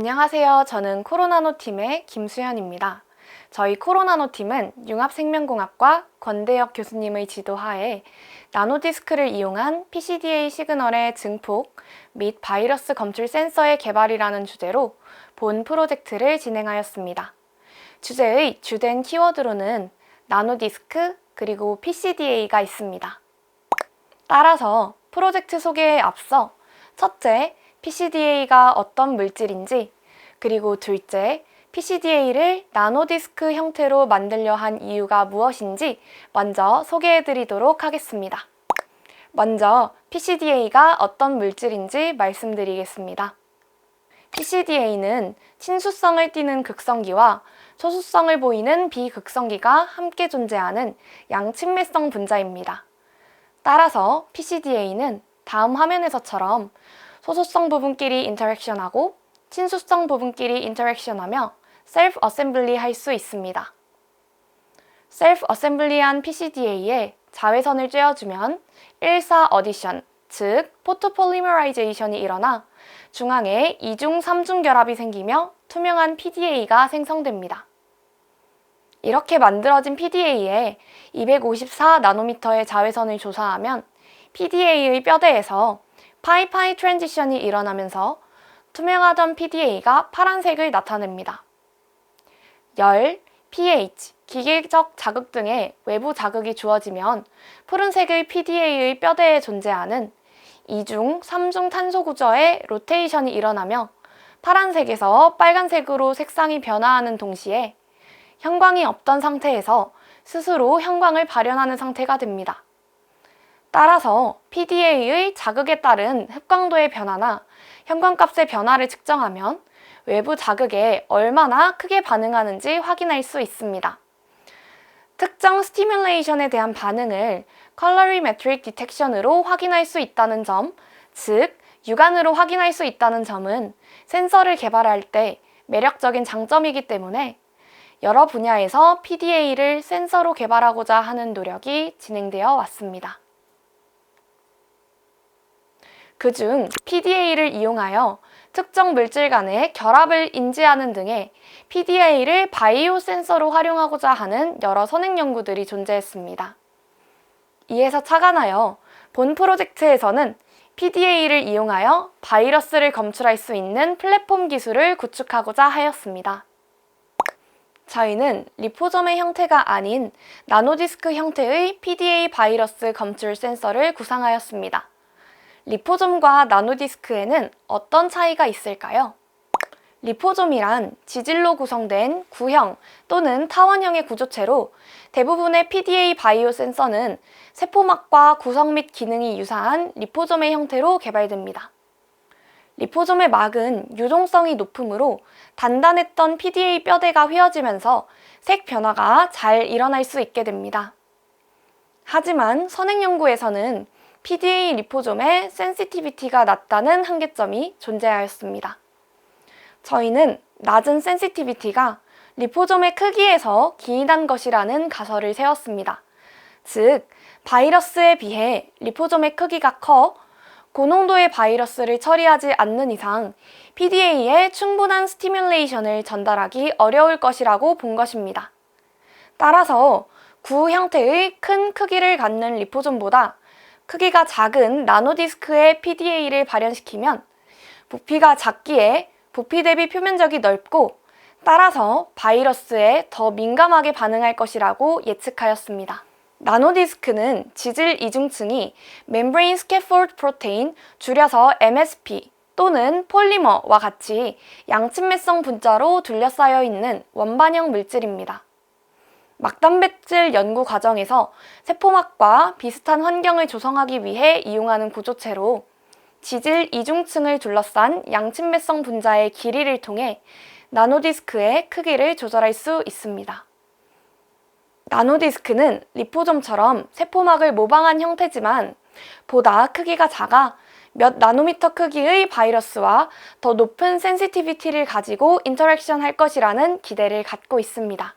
안녕하세요. 저는 코로나노팀의 김수현입니다. 저희 코로나노팀은 융합생명공학과 권대혁 교수님의 지도하에 나노디스크를 이용한 PCDA 시그널의 증폭 및 바이러스 검출 센서의 개발이라는 주제로 본 프로젝트를 진행하였습니다. 주제의 주된 키워드로는 나노디스크 그리고 PCDA가 있습니다. 따라서 프로젝트 소개에 앞서 첫째, PCDA가 어떤 물질인지, 그리고 둘째, PCDA를 나노디스크 형태로 만들려 한 이유가 무엇인지 먼저 소개해드리도록 하겠습니다. 먼저 PCDA가 어떤 물질인지 말씀드리겠습니다. PCDA는 친수성을 띠는 극성기와 소수성을 보이는 비극성기가 함께 존재하는 양친매성 분자입니다. 따라서 PCDA는 다음 화면에서처럼 소수성 부분끼리 인터랙션하고 친수성 부분끼리 인터랙션하며 셀프 어셈블리 할 수 있습니다. 셀프 어셈블리한 PCDA에 자외선을 쬐어주면 1사 어디션, 즉 포토폴리머라이제이션이 일어나 중앙에 2중, 3중 결합이 생기며 투명한 PDA가 생성됩니다. 이렇게 만들어진 PDA에 254나노미터의 자외선을 조사하면 PDA의 뼈대에서 파이파이 트랜지션이 일어나면서 투명하던 PDA가 파란색을 나타냅니다. 열, pH, 기계적 자극 등의 외부 자극이 주어지면 푸른색의 PDA의 뼈대에 존재하는 2중, 3중 탄소 구조의 로테이션이 일어나며 파란색에서 빨간색으로 색상이 변화하는 동시에 형광이 없던 상태에서 스스로 형광을 발현하는 상태가 됩니다. 따라서 PDA의 자극에 따른 흡광도의 변화나 형광값의 변화를 측정하면 외부 자극에 얼마나 크게 반응하는지 확인할 수 있습니다. 특정 스티뮬레이션에 대한 반응을 컬러리메트릭 디텍션으로 확인할 수 있다는 점, 즉 육안으로 확인할 수 있다는 점은 센서를 개발할 때 매력적인 장점이기 때문에 여러 분야에서 PDA를 센서로 개발하고자 하는 노력이 진행되어 왔습니다. 그중 PDA를 이용하여 특정 물질 간의 결합을 인지하는 등의 PDA를 바이오 센서로 활용하고자 하는 여러 선행 연구들이 존재했습니다. 이에서 착안하여 본 프로젝트에서는 PDA를 이용하여 바이러스를 검출할 수 있는 플랫폼 기술을 구축하고자 하였습니다. 저희는 리포점의 형태가 아닌 나노디스크 형태의 PDA 바이러스 검출 센서를 구상하였습니다. 리포점과 나노디스크에는 어떤 차이가 있을까요? 리포점이란 지질로 구성된 구형 또는 타원형의 구조체로 대부분의 PDA 바이오 센서는 세포막과 구성 및 기능이 유사한 리포점의 형태로 개발됩니다. 리포점의 막은 유동성이 높으므로 단단했던 PDA 뼈대가 휘어지면서 색 변화가 잘 일어날 수 있게 됩니다. 하지만 선행 연구에서는 PDA 리포점의 센시티비티가 낮다는 한계점이 존재하였습니다. 저희는 낮은 센시티비티가 리포점의 크기에서 기인한 것이라는 가설을 세웠습니다. 즉, 바이러스에 비해 리포점의 크기가 커 고농도의 바이러스를 처리하지 않는 이상 PDA에 충분한 스티뮬레이션을 전달하기 어려울 것이라고 본 것입니다. 따라서 구 형태의 큰 크기를 갖는 리포점보다 크기가 작은 나노디스크의 PDA를 발현시키면 부피가 작기에 부피 대비 표면적이 넓고 따라서 바이러스에 더 민감하게 반응할 것이라고 예측하였습니다. 나노디스크는 지질 이중층이 멤브레인 스캐폴드 프로테인, 줄여서 MSP 또는 폴리머와 같이 양친매성 분자로 둘러싸여 있는 원반형 물질입니다. 막단백질 연구 과정에서 세포막과 비슷한 환경을 조성하기 위해 이용하는 구조체로 지질 이중층을 둘러싼 양친매성 분자의 길이를 통해 나노디스크의 크기를 조절할 수 있습니다. 나노디스크는 리포점처럼 세포막을 모방한 형태지만 보다 크기가 작아 몇 나노미터 크기의 바이러스와 더 높은 센시티비티를 가지고 인터랙션 할 것이라는 기대를 갖고 있습니다.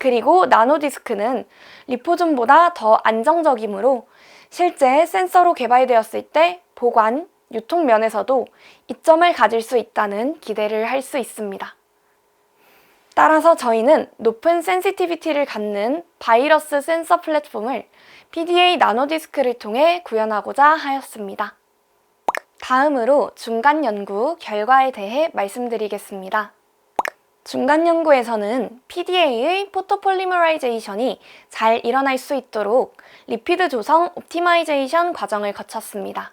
그리고 나노디스크는 리포점보다 더 안정적이므로 실제 센서로 개발되었을 때 보관, 유통 면에서도 이점을 가질 수 있다는 기대를 할 수 있습니다. 따라서 저희는 높은 센시티비티를 갖는 바이러스 센서 플랫폼을 PDA 나노디스크를 통해 구현하고자 하였습니다. 다음으로 중간 연구 결과에 대해 말씀드리겠습니다. 중간 연구에서는 PDA의 포토폴리머라이제이션이 잘 일어날 수 있도록 리피드 조성 옵티마이제이션 과정을 거쳤습니다.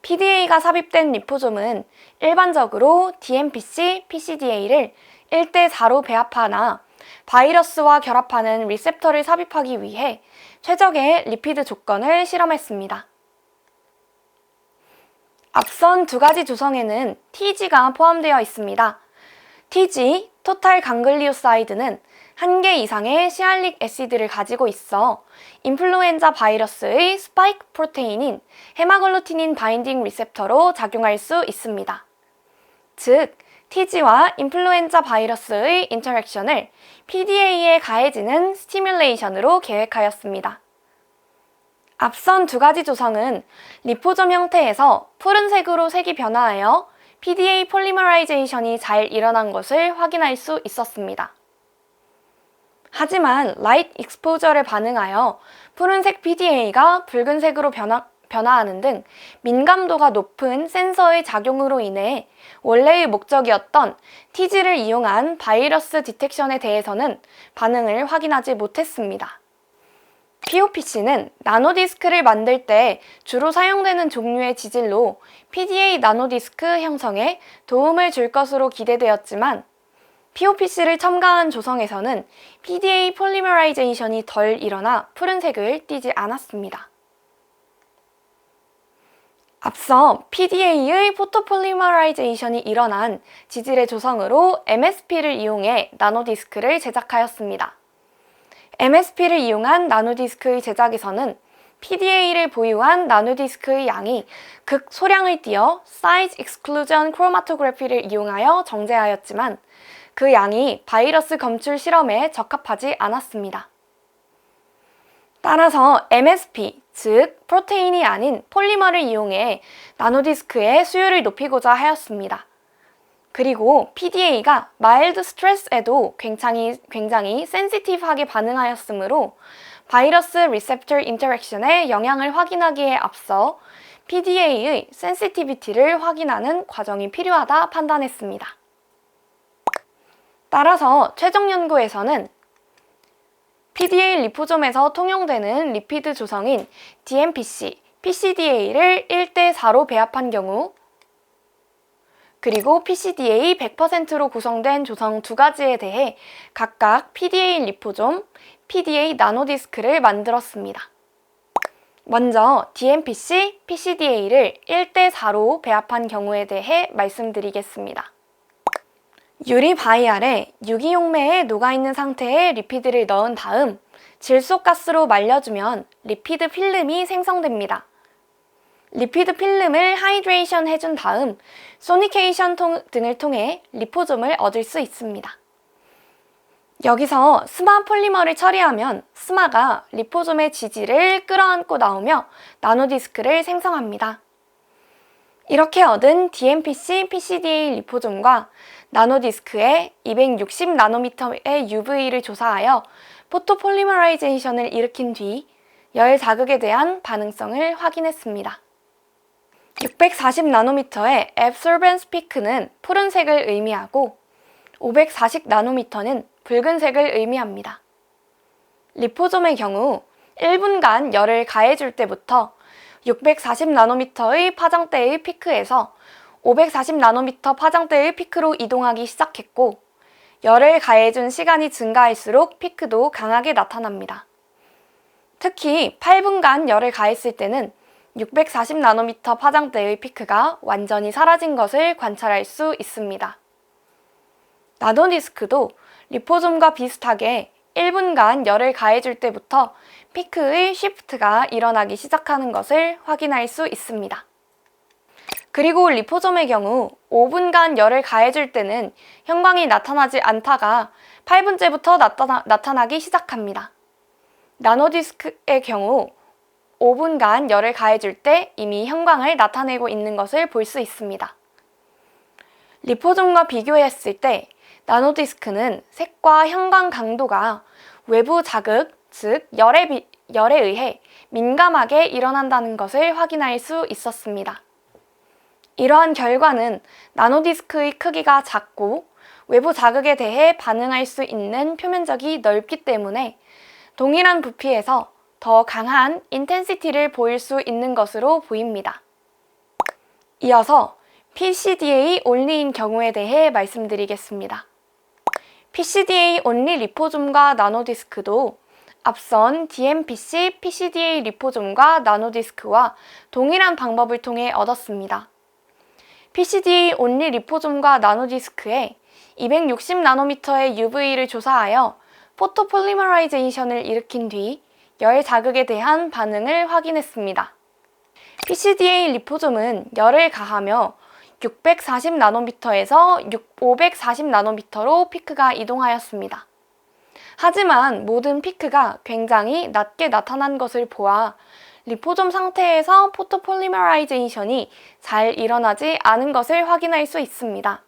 PDA가 삽입된 리포솜은 일반적으로 DMPC, PCDA를 1대4로 배합하나 바이러스와 결합하는 리셉터를 삽입하기 위해 최적의 리피드 조건을 실험했습니다. 앞선 두 가지 조성에는 TG가 포함되어 있습니다. TG, 토탈 강글리오사이드는 1개 이상의 시알릭 애시드를 가지고 있어 인플루엔자 바이러스의 스파이크 프로테인인 헤마글루티닌 바인딩 리셉터로 작용할 수 있습니다. 즉, TG와 인플루엔자 바이러스의 인터랙션을 PDA에 가해지는 스티뮬레이션으로 계획하였습니다. 앞선 두 가지 조성은 리포솜 형태에서 푸른색으로 색이 변화하여 PDA 폴리머라이제이션이 잘 일어난 것을 확인할 수 있었습니다. 하지만 라이트 익스포저를 반응하여 푸른색 PDA가 붉은색으로 변화하는 등 민감도가 높은 센서의 작용으로 인해 원래의 목적이었던 TG를 이용한 바이러스 디텍션에 대해서는 반응을 확인하지 못했습니다. POPC는 나노디스크를 만들 때 주로 사용되는 종류의 지질로 PDA 나노디스크 형성에 도움을 줄 것으로 기대되었지만 POPC를 첨가한 조성에서는 PDA 폴리머라이제이션이 덜 일어나 푸른색을 띠지 않았습니다. 앞서 PDA의 포토폴리머라이제이션이 일어난 지질의 조성으로 MSP를 이용해 나노디스크를 제작하였습니다. MSP를 이용한 나노디스크의 제작에서는 PDA를 보유한 나노디스크의 양이 극소량을 띄어 사이즈 익스클루전 크로마토그래피를 이용하여 정제하였지만 그 양이 바이러스 검출 실험에 적합하지 않았습니다. 따라서 MSP, 즉 프로테인이 아닌 폴리머를 이용해 나노디스크의 수율을 높이고자 하였습니다. 그리고 PDA가 마일드 스트레스에도 굉장히 센시티브하게 반응하였으므로 바이러스 리셉터 인터랙션의 영향을 확인하기에 앞서 PDA의 센시티비티를 확인하는 과정이 필요하다 판단했습니다. 따라서 최종 연구에서는 PDA 리포솜에서 통용되는 리피드 조성인 DMPC, PCDA를 1대4로 배합한 경우 그리고 PCDA 100%로 구성된 조성 두 가지에 대해 각각 PDA 리포솜, PDA 나노디스크를 만들었습니다. 먼저 DMPC, PCDA를 1대4로 배합한 경우에 대해 말씀드리겠습니다. 유리 바이알에 유기용매에 녹아있는 상태의 리피드를 넣은 다음 질소가스로 말려주면 리피드 필름이 생성됩니다. 리피드 필름을 하이드레이션 해준 다음 소니케이션 등을 통해 리포솜을 얻을 수 있습니다. 여기서 스마 폴리머를 처리하면 스마가 리포솜의 지질을 끌어안고 나오며 나노디스크를 생성합니다. 이렇게 얻은 DMPC, PCDA 리포솜과 나노디스크의 260나노미터의 UV를 조사하여 포토폴리머라이제이션을 일으킨 뒤 열 자극에 대한 반응성을 확인했습니다. 640나노미터의 absorbance peak는 푸른색을 의미하고 540나노미터는 붉은색을 의미합니다. 리포솜의 경우 1분간 열을 가해줄 때부터 640나노미터의 파장대의 피크에서 540나노미터 파장대의 피크로 이동하기 시작했고 열을 가해준 시간이 증가할수록 피크도 강하게 나타납니다. 특히 8분간 열을 가했을 때는 640나노미터 파장대의 피크가 완전히 사라진 것을 관찰할 수 있습니다. 나노디스크도 리포솜과 비슷하게 1분간 열을 가해줄 때부터 피크의 쉬프트가 일어나기 시작하는 것을 확인할 수 있습니다. 그리고 리포솜의 경우 5분간 열을 가해줄 때는 형광이 나타나지 않다가 8분째부터 나타나기 시작합니다. 나노디스크의 경우 5분간 열을 가해줄 때 이미 형광을 나타내고 있는 것을 볼 수 있습니다. 리포좀과 비교했을 때 나노디스크는 색과 형광 강도가 외부 자극, 즉 열에 의해 민감하게 일어난다는 것을 확인할 수 있었습니다. 이러한 결과는 나노디스크의 크기가 작고 외부 자극에 대해 반응할 수 있는 표면적이 넓기 때문에 동일한 부피에서 더 강한 인텐시티를 보일 수 있는 것으로 보입니다. 이어서 PCDA 온리인 경우에 대해 말씀드리겠습니다. PCDA 온리 리포좀과 나노디스크도 앞선 DMPC PCDA 리포좀과 나노디스크와 동일한 방법을 통해 얻었습니다. PCDA 온리 리포좀과 나노디스크에 260나노미터의 UV를 조사하여 포토폴리머라이제이션을 일으킨 뒤 열 자극에 대한 반응을 확인했습니다. PCDA 리포좀은 열을 가하며 640나노미터에서 540나노미터로 피크가 이동하였습니다. 하지만 모든 피크가 굉장히 낮게 나타난 것을 보아 리포좀 상태에서 포토폴리머라이제이션이 잘 일어나지 않은 것을 확인할 수 있습니다.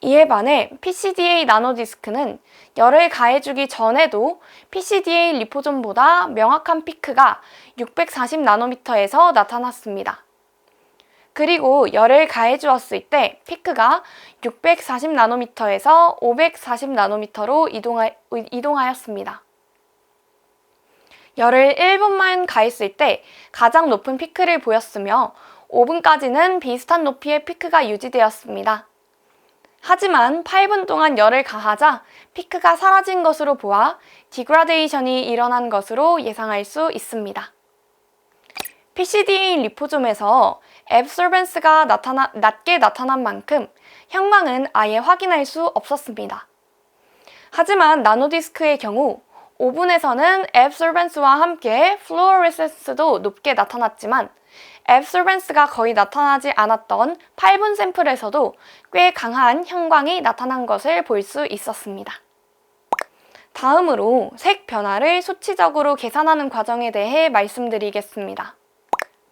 이에 반해 PCDA 나노디스크는 열을 가해주기 전에도 PCDA 리포좀보다 명확한 피크가 640나노미터에서 나타났습니다. 그리고 열을 가해주었을 때 피크가 640나노미터에서 540나노미터로 이동하였습니다. 열을 1분만 가했을 때 가장 높은 피크를 보였으며 5분까지는 비슷한 높이의 피크가 유지되었습니다. 하지만 8분 동안 열을 가하자 피크가 사라진 것으로 보아 디그라데이션이 일어난 것으로 예상할 수 있습니다. PCDA 리포좀에서 앱소벤스가 낮게 나타난 만큼 형광은 아예 확인할 수 없었습니다. 하지만 나노디스크의 경우 5분에서는 앱소벤스와 함께 플루오레센스도 높게 나타났지만 앱소벤스가 거의 나타나지 않았던 8분 샘플에서도 꽤 강한 형광이 나타난 것을 볼 수 있었습니다. 다음으로 색 변화를 수치적으로 계산하는 과정에 대해 말씀드리겠습니다.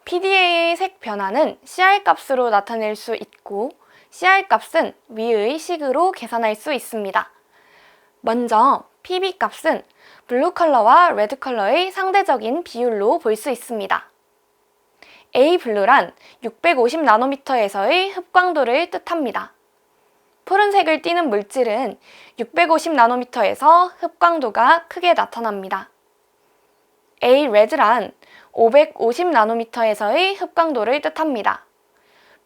PDA의 색 변화는 CR 값으로 나타낼 수 있고 CR 값은 위의 식으로 계산할 수 있습니다. 먼저 PB 값은 블루 컬러와 레드 컬러의 상대적인 비율로 볼 수 있습니다. A 블루란 650나노미터에서의 흡광도를 뜻합니다. 푸른색을 띠는 물질은 650나노미터에서 흡광도가 크게 나타납니다. A 레드란 550나노미터에서의 흡광도를 뜻합니다.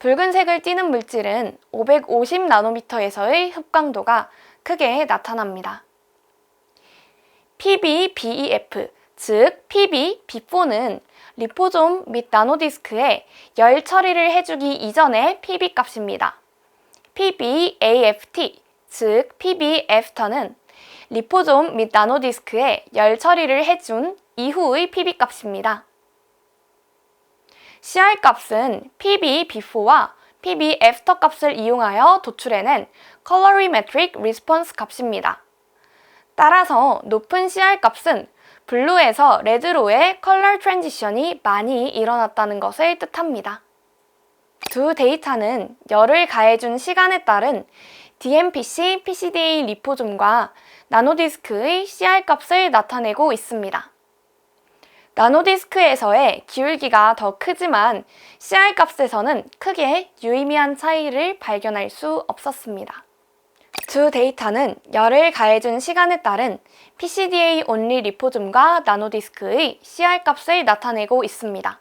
붉은색을 띠는 물질은 550나노미터에서의 흡광도가 크게 나타납니다. PBBEF, 즉 PBB4는 리포좀 및 나노디스크에 열 처리를 해주기 이전의 PB 값입니다. PBAFT, 즉 PB애프터는 리포좀 및 나노디스크에 열 처리를 해준 이후의 PB 값입니다. CR 값은 PBBefore와 PBafter 값을 이용하여 도출해낸 Colorimetric Response 값입니다. 따라서 높은 CR 값은 블루에서 레드로의 컬러 트랜지션이 많이 일어났다는 것을 뜻합니다. 두 데이터는 열을 가해준 시간에 따른 DMPC PCDA 리포좀과 나노디스크의 CR 값을 나타내고 있습니다. 나노디스크에서의 기울기가 더 크지만 CR 값에서는 크게 유의미한 차이를 발견할 수 없었습니다. 두 데이터는 열을 가해준 시간에 따른 PCDA 온리 리포좀과 나노디스크의 CR 값을 나타내고 있습니다.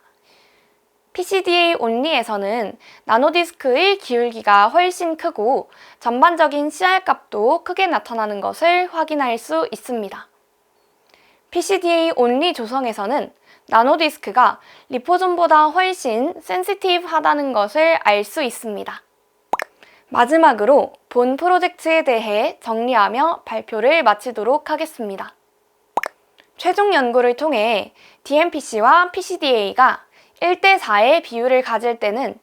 PCDA 온리에서는 나노디스크의 기울기가 훨씬 크고 전반적인 CR 값도 크게 나타나는 것을 확인할 수 있습니다. PCDA 온리 조성에서는 나노디스크가 리포좀보다 훨씬 센시티브하다는 것을 알 수 있습니다. 마지막으로 본 프로젝트에 대해 정리하며 발표를 마치도록 하겠습니다. 최종 연구를 통해 DMPC와 PCDA가 1대4의 비율을 가질 때는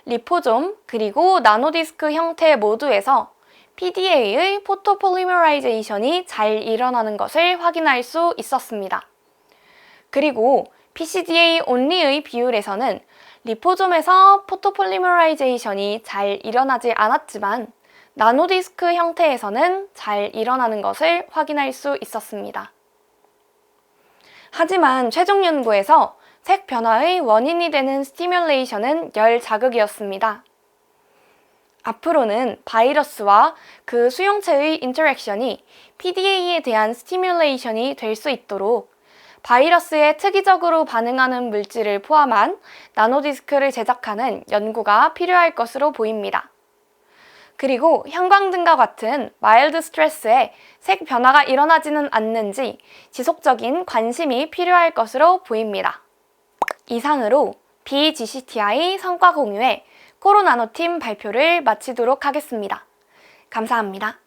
리포좀 그리고 나노디스크 형태 모두에서 PDA의 포토폴리머라이제이션이 잘 일어나는 것을 확인할 수 있었습니다. 그리고 PCDA only의 비율에서는 리포솜에서 포토폴리머라이제이션이 잘 일어나지 않았지만 나노디스크 형태에서는 잘 일어나는 것을 확인할 수 있었습니다. 하지만 최종 연구에서 색 변화의 원인이 되는 스티뮬레이션은 열 자극이었습니다. 앞으로는 바이러스와 그 수용체의 인터랙션이 PDA에 대한 스티뮬레이션이 될 수 있도록 바이러스에 특이적으로 반응하는 물질을 포함한 나노디스크를 제작하는 연구가 필요할 것으로 보입니다. 그리고 형광등과 같은 마일드 스트레스에 색 변화가 일어나지는 않는지 지속적인 관심이 필요할 것으로 보입니다. 이상으로 BGCTI 성과 공유의 코로나노팀 발표를 마치도록 하겠습니다. 감사합니다.